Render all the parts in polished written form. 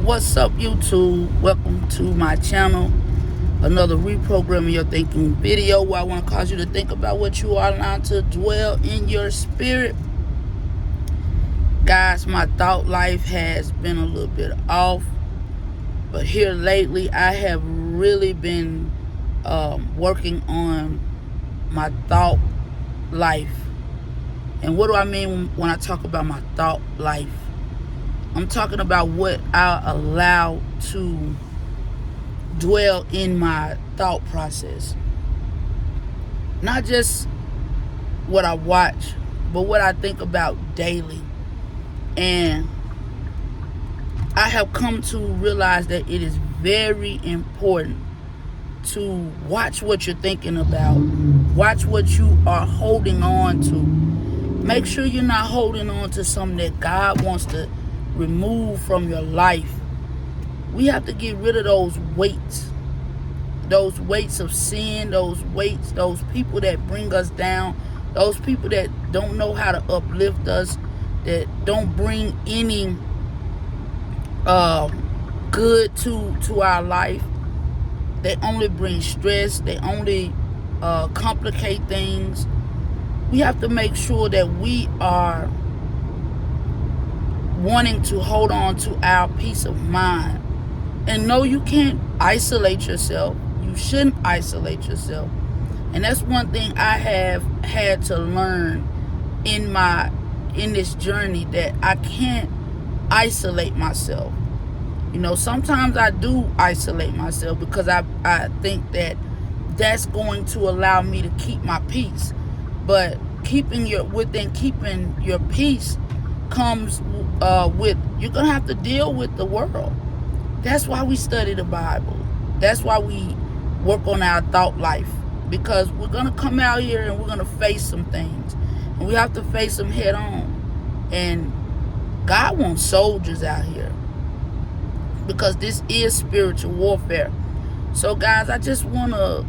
What's up, YouTube? Welcome to my channel. Another reprogramming your thinking video where I want to cause you to think about what you are allowed to dwell in your spirit. Guys, my thought life has been a little bit off, but here lately I have really been working on my thought life. And what do I mean when I talk about my thought life? I'm talking about what I allow to dwell in my thought process. Not just what I watch, but what I think about daily. And I have come to realize that it is very important to watch what you're thinking about. Watch what you are holding on to. Make sure you're not holding on to something that God wants to remove from your life. We have to get rid of those weights of sin, those people that bring us down, those people that don't know how to uplift us, that don't bring any good to our life. They only bring stress. They only complicate things. We have to make sure that we are wanting to hold on to our peace of mind. And no, you can't isolate yourself. You shouldn't isolate yourself. And that's one thing I have had to learn in this journey, that I can't isolate myself. You know, sometimes I do isolate myself because I think that that's going to allow me to keep my peace. But keeping your peace comes with, you're going to have to deal with the world. That's why we study the Bible. That's why we work on our thought life, because we're going to come out here and we're going to face some things, and we have to face them head on. And God wants soldiers out here, because this is spiritual warfare. So guys, I just want to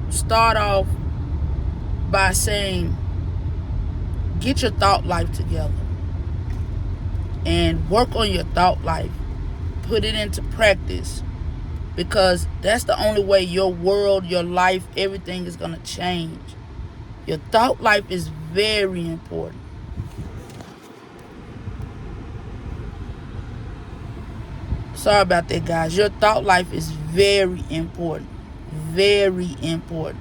start off by saying, get your thought life together and work on your thought life. Put it into practice, because that's the only way your world, your life, everything is going to change. Your thought life is very important. Sorry about that, guys. Your thought life is very important. Very important.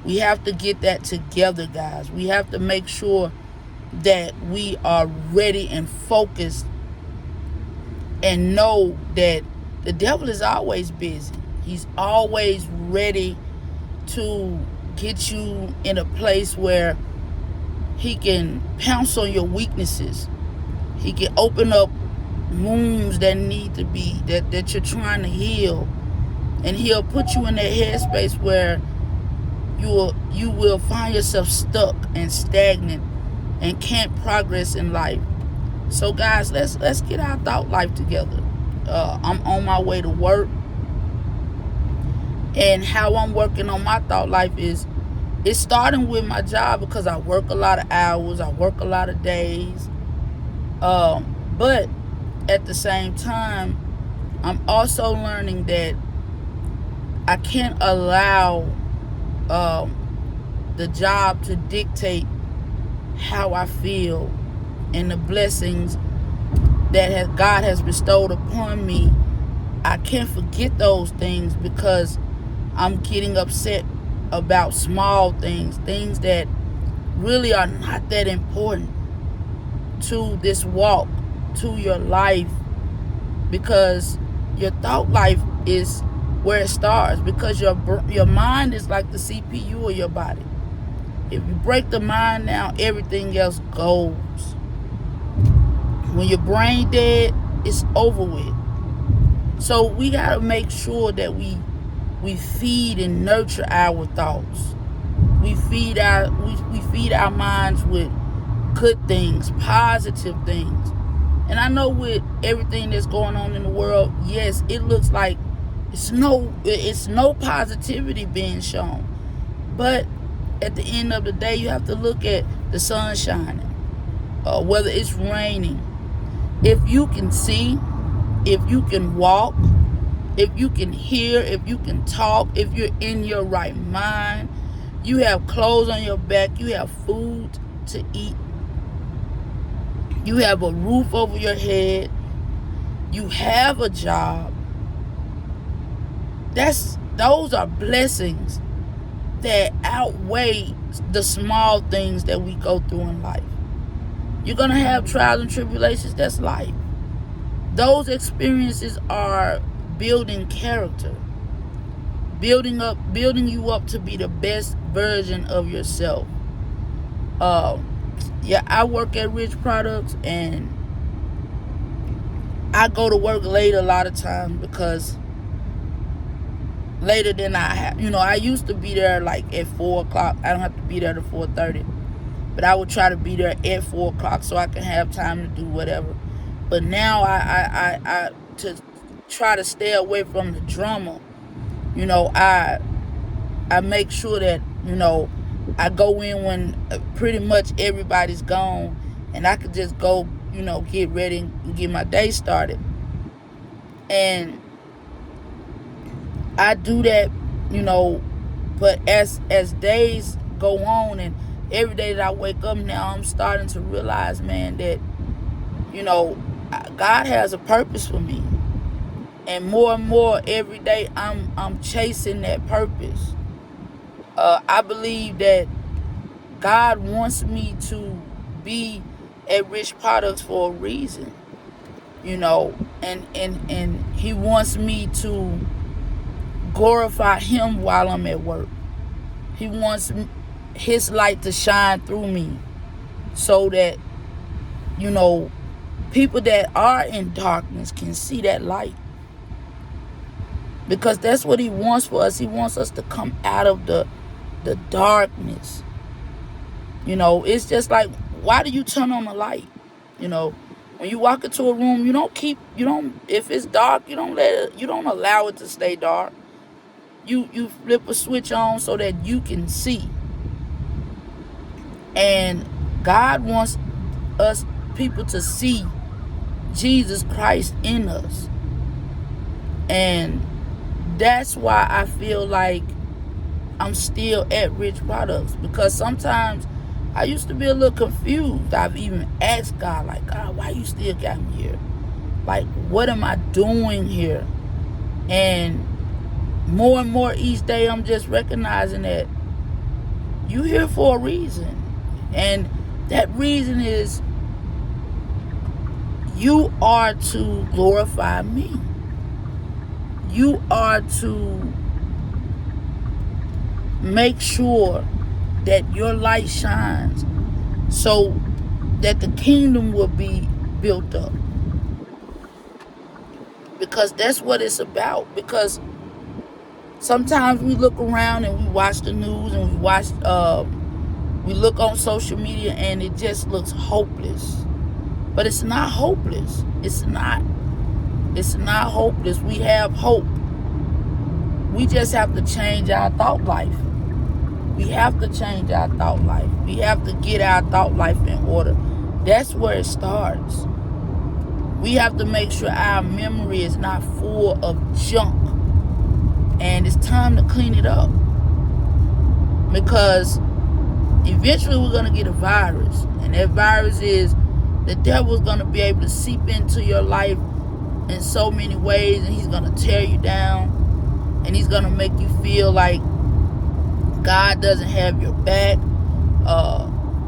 We have to get that together, guys. We have to make sure that we are ready and focused, and know that the devil is always busy. He's always ready to get you in a place where he can pounce on your weaknesses. He can open up wounds that need to be, that you're trying to heal. And he'll put you in that headspace where you will find yourself stuck and stagnant and can't progress in life. So guys, let's get our thought life together. I'm on my way to work, and how I'm working on my thought life is, it's starting with my job, because I work a lot of hours, I work a lot of days. But at the same time, I'm also learning that I can't allow the job to dictate how I feel and the blessings that God has bestowed upon me. I can't forget those things because I'm getting upset about small things that really are not that important to this walk, to your life, because your thought life is where it starts, because your mind is like the CPU of your body. If you break the mind down, everything else goes. When your brain dead, it's over with. So we gotta make sure that we feed and nurture our thoughts. We feed our minds with good things, positive things. And I know with everything that's going on in the world, yes, it looks like it's no positivity being shown. But at the end of the day, you have to look at the sun shining, whether it's raining. If you can see, if you can walk, if you can hear, if you can talk, if you're in your right mind, you have clothes on your back, you have food to eat, you have a roof over your head, you have a job. Those are blessings that outweigh the small things that we go through in life. You're going to have trials and tribulations. That's life. Those experiences are building character, building you up to be the best version of yourself. I work at Rich Products, and I go to work late a lot of times, because later than I have, I used to be there like at 4 o'clock. I don't have to be there to 4:30, but I would try to be there at 4 o'clock so I can have time to do whatever. But now I to try to stay away from the drama, I make sure that, I go in when pretty much everybody's gone, and I could just go, get ready and get my day started. And I do that, but as days go on, and every day that I wake up now, I'm starting to realize, man, that, God has a purpose for me. And more every day, I'm chasing that purpose. I believe that God wants me to be at Rich Products for a reason, and He wants me to glorify Him while I'm at work. He wants His light to shine through me, so that, people that are in darkness can see that light. Because that's what He wants for us. He wants us to come out of the darkness. It's just like, why do you turn on the light? When you walk into a room, if it's dark, you don't allow it to stay dark. You flip a switch on so that you can see. And God wants us people to see Jesus Christ in us. And that's why I feel like I'm still at Rich Products, because sometimes I used to be a little confused. I've even asked God, like, God, why you still got me here? Like, what am I doing here? And more each day, I'm just recognizing that you're here for a reason. And that reason is, you are to glorify me. You are to make sure that your light shines, so that the kingdom will be built up. Because that's what it's about. Because sometimes we look around and we watch the news, and we look on social media, and it just looks hopeless. But it's not hopeless. It's not hopeless. We have hope. We just have to change our thought life. We have to change our thought life. We have to get our thought life in order. That's where it starts. We have to make sure our memory is not full of junk. And it's time to clean it up. Because eventually we're going to get a virus. And that virus is, the devil's going to be able to seep into your life in so many ways. And he's going to tear you down. And he's going to make you feel like God doesn't have your back.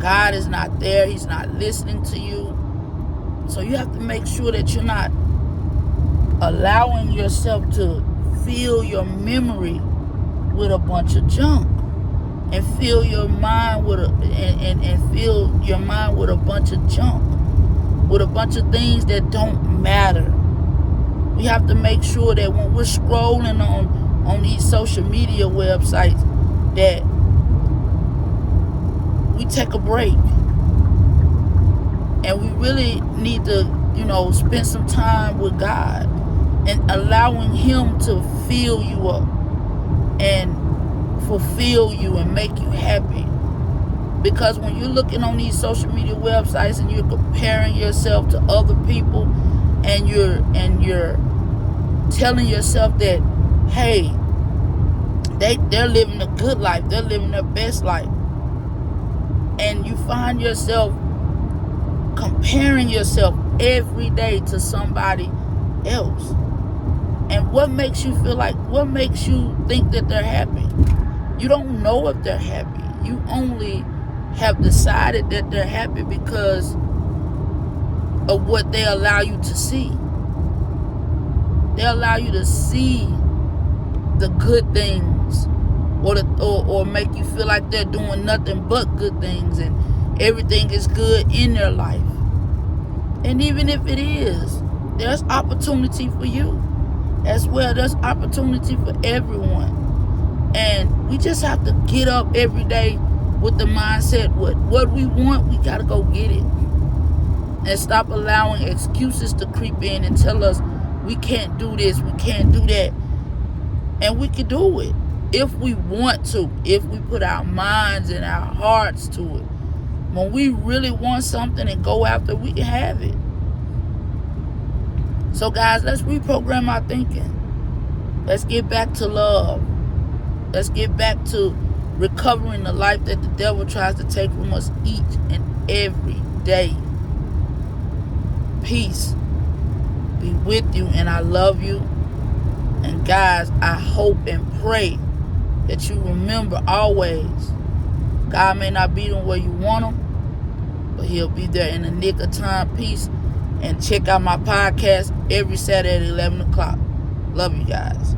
God is not there. He's not listening to you. So you have to make sure that you're not allowing yourself to fill your memory with a bunch of junk, and fill your mind with fill your mind with a bunch of junk, with a bunch of things that don't matter. We have to make sure that when we're scrolling on these social media websites, that we take a break, and we really need to, spend some time with God, and allowing Him to fill you up and fulfill you and make you happy. Because when you're looking on these social media websites and you're comparing yourself to other people, and you're telling yourself that, hey, they're living a good life, they're living their best life, and you find yourself comparing yourself every day to somebody else. And what makes you think that they're happy? You don't know if they're happy. You only have decided that they're happy because of what they allow you to see. They allow you to see the good things, or make you feel like they're doing nothing but good things and everything is good in their life. And even if it is, there's opportunity for you as well. There's opportunity for everyone. And we just have to get up every day with the mindset, what we want, we got to go get it. And stop allowing excuses to creep in and tell us we can't do this, we can't do that. And we can do it if we want to, if we put our minds and our hearts to it. When we really want something and go after it, we can have it. So guys, let's reprogram our thinking. Let's get back to love. Let's get back to recovering the life that the devil tries to take from us each and every day. Peace be with you, and I love you. And guys, I hope and pray that you remember always, God may not be there where you want him, but he'll be there in the nick of time. Peace. And check out my podcast every Saturday at 11 o'clock. Love you guys.